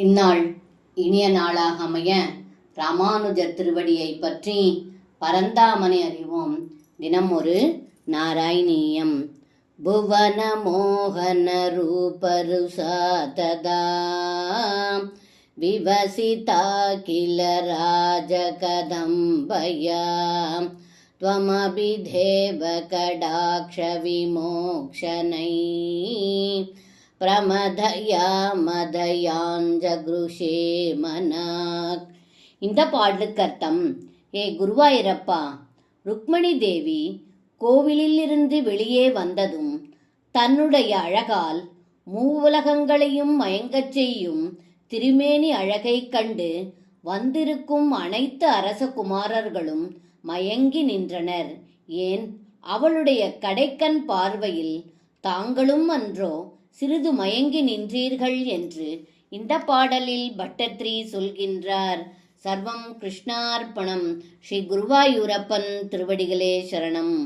இந்நாள் இனிய நாளாக அமைய ராமானுஜர் திருவடியை பற்றி பரந்தாமனை அறிவோம். தினம் ஒரு நாராயணீயம். புவன மோகன ரூபருசாததா விவசிதா கில ராஜகதம்பயா த்வமபிதேவ கடாக்ஷ விமோக்ஷனை பிரமதயா மதயாஞ்சகுருஷே மனாக். இந்த பாடலுக்கு அர்த்தம்: ஏ குருவாயிரப்பா, ருக்மணி தேவி கோவிலிலிருந்து வெளியே வந்ததும் தன்னுடைய அழகால் மூவுலகங்களையும் மயங்கச் செய்யும் திருமேனி அழகைக் கண்டு வந்திருக்கும் அனைத்து அரசகுமாரர்களும் மயங்கி நின்றனர். ஏன், அவளுடைய கடைக்கண் பார்வையில் தாங்களும் அன்றோ சிறிது மயங்கி நின்றீர்கள் என்று இந்த பாடலில் பட்டத்ரி சொல்கின்றார். சர்வம் கிருஷ்ணார்ப்பணம். ஸ்ரீ குருவாயூரப்பன் திருவடிகளே சரணம்.